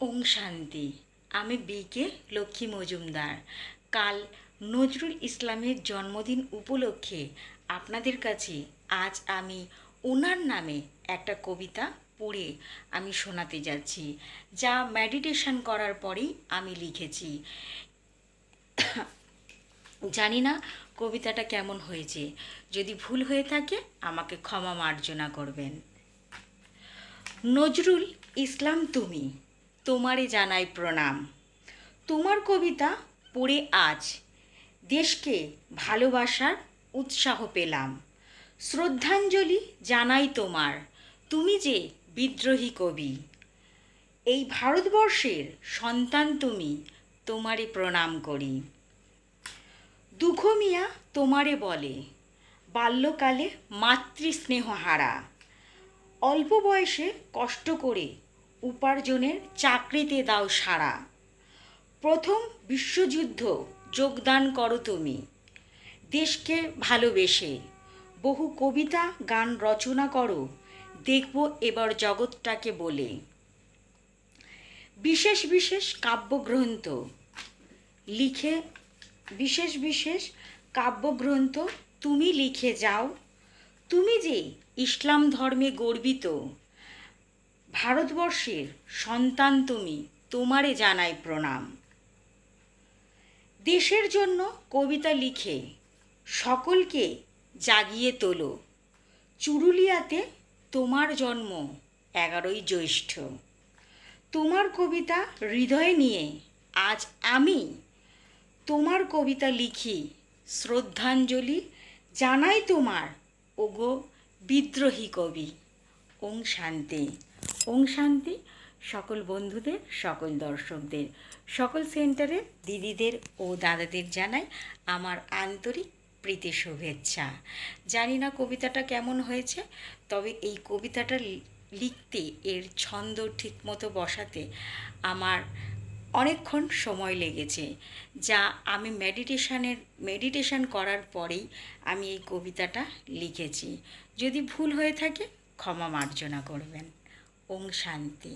ওং শান্তি। আমি বিকে লক্ষ্মী মজুমদার। কাল নজরুল ইসলামের জন্মদিন উপলক্ষে আপনাদের কাছে আজ আমি ওনার নামে একটা কবিতা পড়ে আমি শোনাতে যাচ্ছি, যা মেডিটেশন করার পরেই আমি লিখেছি। জানি না কবিতাটা কেমন হয়েছে, যদি ভুল হয়ে থাকে আমাকে ক্ষমা মার্জনা করবেন। নজরুল ইসলাম তুমি, তোমারে জানাই প্রণাম। তোমার কবিতা পড়ে আজ দেশকে ভালোবাসার উৎসাহ পেলাম। শ্রদ্ধাঞ্জলি জানাই তোমার, তুমি যে বিদ্রোহী কবি। এই ভারতবর্ষের সন্তান তুমি, তোমারে প্রণাম করি। দুঃখ মিয়া তোমারে বলে, বাল্যকালে মাতৃস্নেহ হারা। অল্প বয়সে কষ্ট করে উপার্জনের চাকরিতে দাও সাড়া। প্রথম বিশ্বযুদ্ধ যোগদান করো তুমি, দেশকে ভালোবেসে। বহু কবিতা গান রচনা করো, দেখব এবার জগৎটাকে বলে। বিশেষ বিশেষ কাব্যগ্রন্থ লিখে বিশেষ বিশেষ কাব্যগ্রন্থ তুমি লিখে যাও। তুমি যে ইসলাম ধর্মে গর্বিত, ভারতবর্ষের সন্তান তুমি, তোমারে জানাই প্রণাম। দেশের জন্য কবিতা লিখে সকলকে জাগিয়ে তোলো। চুরুলিয়াতে তোমার জন্ম 11ই জ্যৈষ্ঠ। তোমার কবিতা হৃদয়ে নিয়ে আজ আমি তোমার কবিতা লিখি। শ্রদ্ধাঞ্জলি জানাই তোমার, ওগো বিদ্রোহী কবি। ওং শান্তি। ওং শান্তি। সকল বন্ধুদের, সকল দর্শকদের, সকল সেন্টারের দিদিদের ও দাদাদের জানাই আমার আন্তরিক প্রীতি শুভেচ্ছা। জানি না কবিতাটা কেমন হয়েছে, তবে এই কবিতাটা লিখতে, এর ছন্দ ঠিকমতো বসাতে আমার অনেকক্ষণ সময় লেগেছে, যা আমি মেডিটেশন করার পরেই আমি এই কবিতাটা লিখেছি। যদি ভুল হয়ে থাকে ক্ষমা মার্জনা করবেন। ওং শান্তি।